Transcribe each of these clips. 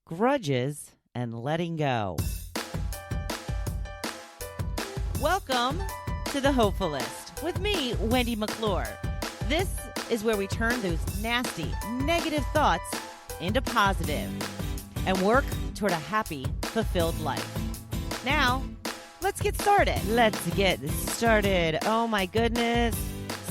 Grudges and Letting Go. Welcome to the Hopefulist with me, Wendy McClure. This is where we turn those nasty, negative thoughts into positive and work toward a happy, fulfilled life. Now, let's get started. Oh my goodness.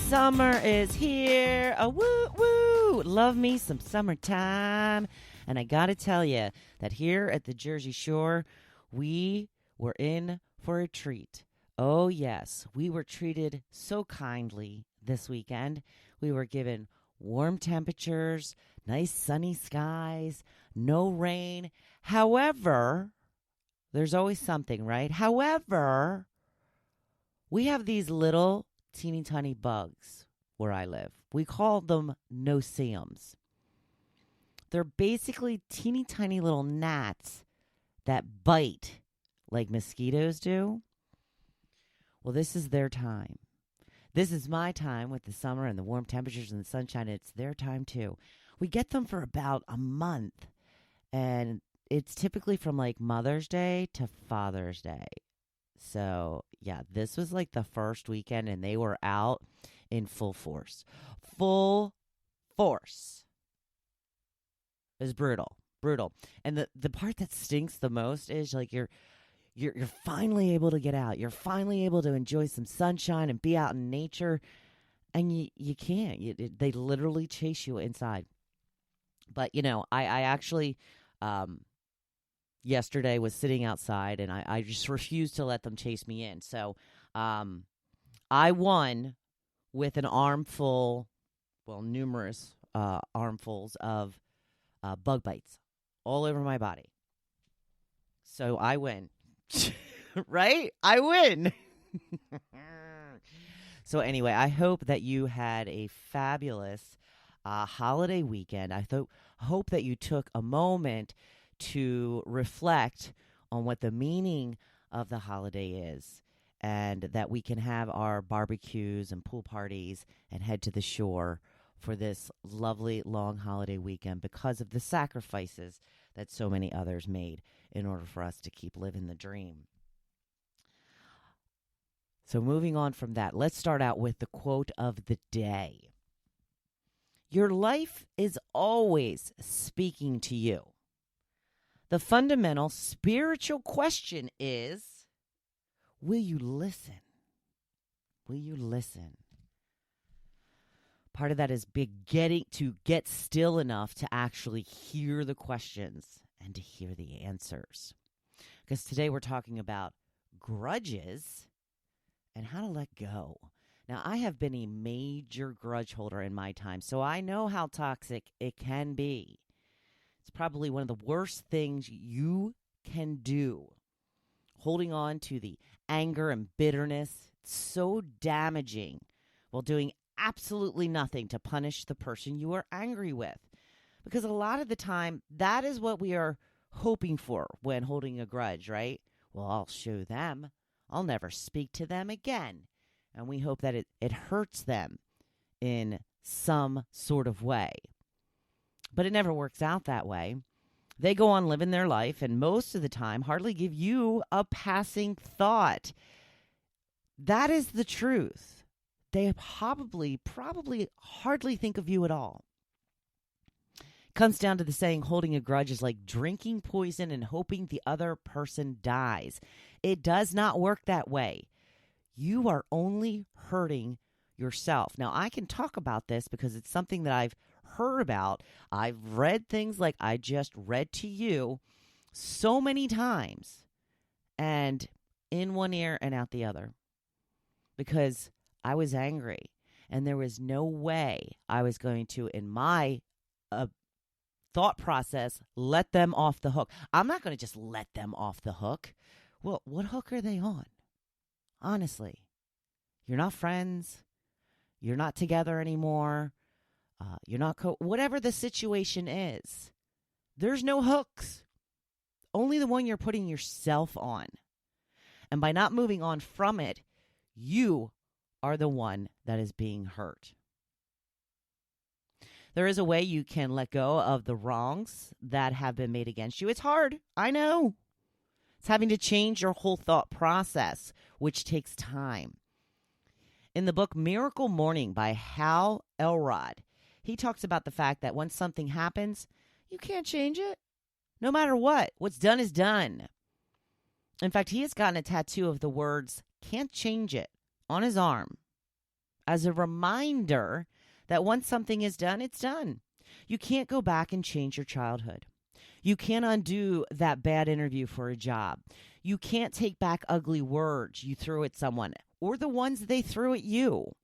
Summer is here. Oh, woo, woo. Love me some summertime. And I got to tell you that here at the Jersey Shore, we were in for a treat. Oh, yes. We were treated so kindly this weekend. We were given warm temperatures, nice sunny skies, no rain. However, there's always something, right? However, we have these little teeny tiny bugs where I live. We call them no-see-ums. They're basically teeny tiny little gnats that bite like mosquitoes do. Well, this is their time. This is my time with the summer and the warm temperatures and the sunshine. It's their time too. We get them for about a month. And it's typically from like Mother's Day to Father's Day. So, yeah, this was like the first weekend and they were out in full force. Full force. It was brutal. And the part that stinks the most is like you're finally able to get out. You're finally able to enjoy some sunshine and be out in nature. And you can't. They literally chase you inside. But, you know, I actually yesterday was sitting outside and I just refused to let them chase me in. So I won with an armful, numerous armfuls of bug bites all over my body. So I win. Right? I win. So anyway, I hope that you had a fabulous holiday weekend. I hope that you took a moment to reflect on what the meaning of the holiday is and that we can have our barbecues and pool parties and head to the shore for this lovely long holiday weekend because of the sacrifices that so many others made in order for us to keep living the dream. So moving on from that, let's start out with the quote of the day. Your life is always speaking to you. The fundamental spiritual question is, will you listen? Will you listen? Part of that is getting to get still enough to actually hear the questions and to hear the answers. Because today we're talking about grudges and how to let go. Now, I have been a major grudge holder in my time, so I know how toxic it can be. It's probably one of the worst things you can do. Holding on to the anger and bitterness, it's so damaging while doing absolutely nothing to punish the person you are angry with. Because a lot of the time, that is what we are hoping for when holding a grudge, right? Well, I'll show them. I'll never speak to them again. And we hope that it hurts them in some sort of way. But it never works out that way. They go on living their life and most of the time hardly give you a passing thought. That is the truth. They probably hardly think of you at all. Comes down to the saying, holding a grudge is like drinking poison and hoping the other person dies. It does not work that way. You are only hurting yourself. Now, I can talk about this because it's something that I've heard about. I've read things like I just read to you so many times and in one ear and out the other because I was angry and there was no way I was going to, in my thought process, let them off the hook. I'm not going to just let them off the hook. Well, what hook are they on? Honestly, you're not friends. You're not together anymore. You're not whatever the situation is. There's no hooks. Only the one you're putting yourself on. And by not moving on from it, you are the one that is being hurt. There is a way you can let go of the wrongs that have been made against you. It's hard. I know. It's having to change your whole thought process, which takes time. In the book Miracle Morning by Hal Elrod, he talks about the fact that when something happens, you can't change it. No matter what. What's done is done. In fact, he has gotten a tattoo of the words, "can't change it," on his arm as a reminder that once something is done, it's done. You can't go back and change your childhood. You can't undo that bad interview for a job. You can't take back ugly words you threw at someone or the ones they threw at you.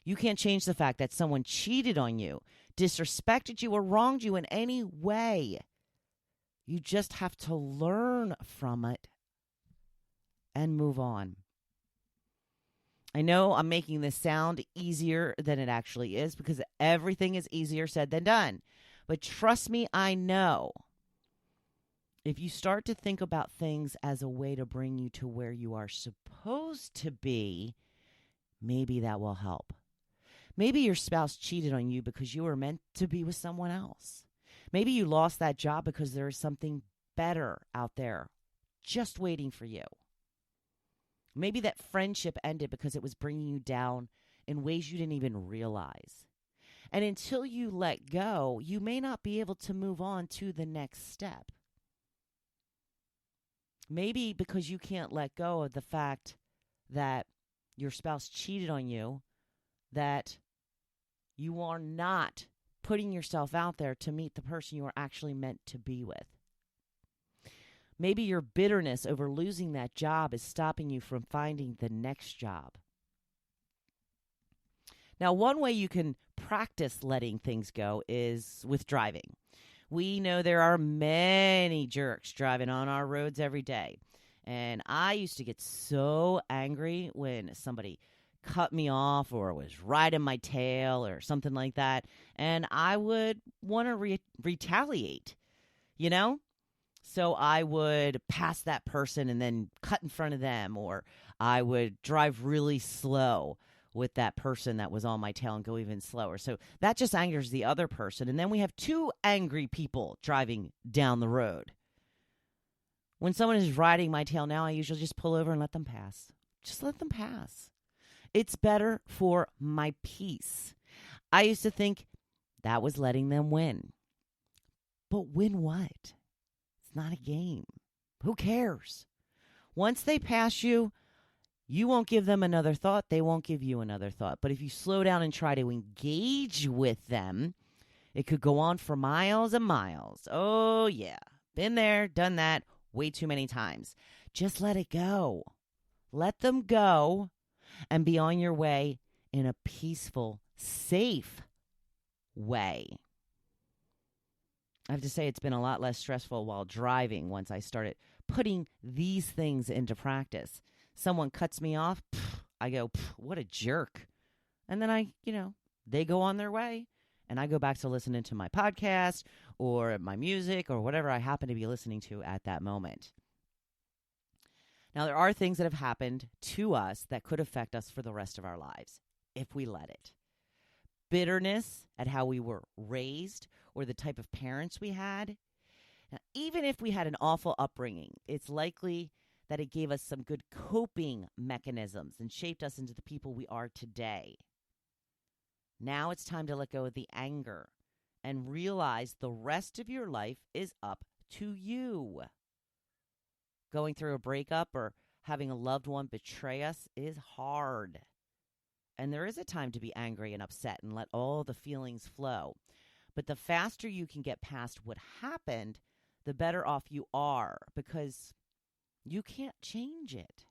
You can't change the fact that someone cheated on you, disrespected you, or wronged you in any way. You just have to learn from it and move on. I know I'm making this sound easier than it actually is because everything is easier said than done. But trust me, I know. If you start to think about things as a way to bring you to where you are supposed to be, maybe that will help. Maybe your spouse cheated on you because you were meant to be with someone else. Maybe you lost that job because there is something better out there just waiting for you. Maybe that friendship ended because it was bringing you down in ways you didn't even realize. And until you let go, you may not be able to move on to the next step. Maybe because you can't let go of the fact that your spouse cheated on you, that you are not putting yourself out there to meet the person you are actually meant to be with. Maybe your bitterness over losing that job is stopping you from finding the next job. Now, one way you can practice letting things go is with driving. We know there are many jerks driving on our roads every day. And I used to get so angry when somebody cut me off or was riding my tail or something like that. And I would want to retaliate, you know? So I would pass that person and then cut in front of them, or I would drive really slow with that person that was on my tail and go even slower. So that just angers the other person. And then we have two angry people driving down the road. When someone is riding my tail now, I usually just pull over and let them pass. Just let them pass. It's better for my peace. I used to think that was letting them win. But win what? It's not a game. Who cares? Once they pass you, you won't give them another thought. They won't give you another thought. But if you slow down and try to engage with them, it could go on for miles and miles. Oh, yeah. Been there, done that way too many times. Just let it go. Let them go and be on your way in a peaceful, safe way. I have to say it's been a lot less stressful while driving once I started putting these things into practice. Someone cuts me off, I go, what a jerk. And then they go on their way, and I go back to listening to my podcast or my music or whatever I happen to be listening to at that moment. Now, there are things that have happened to us that could affect us for the rest of our lives if we let it. Bitterness at how we were raised or the type of parents we had. Now, even if we had an awful upbringing, it's likely that it gave us some good coping mechanisms and shaped us into the people we are today. Now it's time to let go of the anger and realize the rest of your life is up to you. Going through a breakup or having a loved one betray us is hard. And there is a time to be angry and upset and let all the feelings flow. But the faster you can get past what happened, the better off you are, because you can't change it.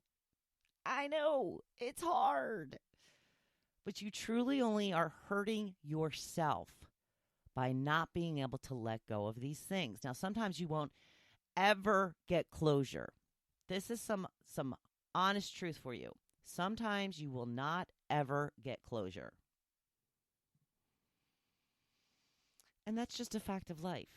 I know, it's hard. But you truly only are hurting yourself by not being able to let go of these things. Now, sometimes you won't ever get closure. This is some honest truth for you. Sometimes you will not ever get closure. And that's just a fact of life.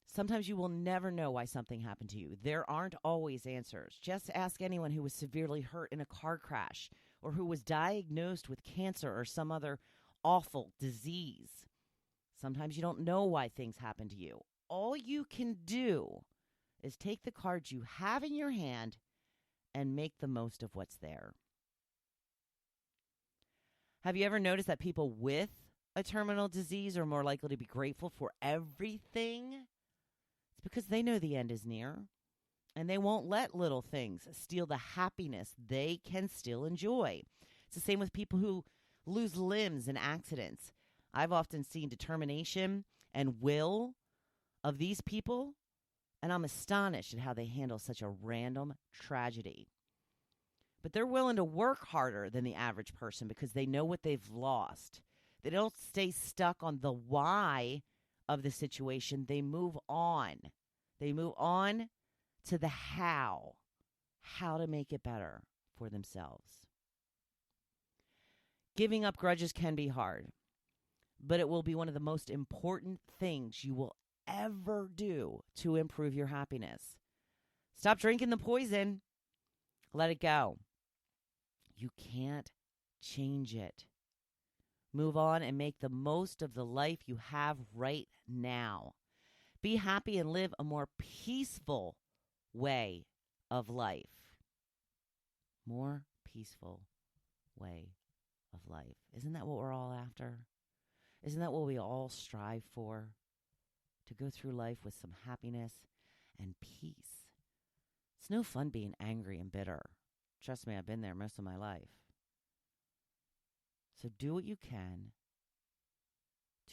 Sometimes you will never know why something happened to you. There aren't always answers. Just ask anyone who was severely hurt in a car crash or who was diagnosed with cancer or some other awful disease. Sometimes you don't know why things happen to you. All you can do is take the cards you have in your hand and make the most of what's there. Have you ever noticed that people with a terminal disease are more likely to be grateful for everything? It's because they know the end is near, and they won't let little things steal the happiness they can still enjoy. It's the same with people who lose limbs in accidents. I've often seen determination and will of these people, and I'm astonished at how they handle such a random tragedy. But they're willing to work harder than the average person because they know what they've lost. They don't stay stuck on the why of the situation. They move on. They move on to the how to make it better for themselves. Giving up grudges can be hard, but it will be one of the most important things you will ever do to improve your happiness. Stop drinking the poison. Let it go. You can't change it. Move on and make the most of the life you have right now. Be happy and live a more peaceful way of life. More peaceful way of life. Isn't that what we're all after? Isn't that what we all strive for? To go through life with some happiness and peace. It's no fun being angry and bitter. Trust me, I've been there most of my life. So do what you can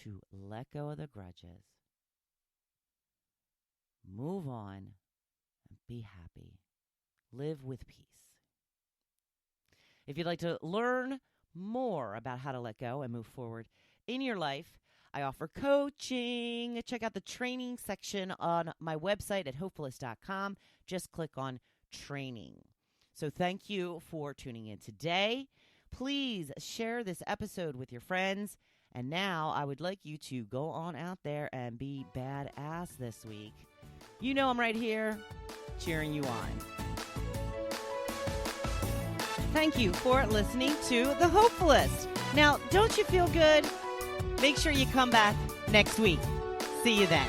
to let go of the grudges, move on, and be happy. Live with peace. If you'd like to learn more about how to let go and move forward in your life, I offer coaching. Check out the training section on my website at hopefulist.com. Just click on training. So thank you for tuning in today. Please share this episode with your friends. And now I would like you to go on out there and be badass this week. You know I'm right here cheering you on. Thank you for listening to The Hopefulist. Now, don't you feel good? Make sure you come back next week. See you then.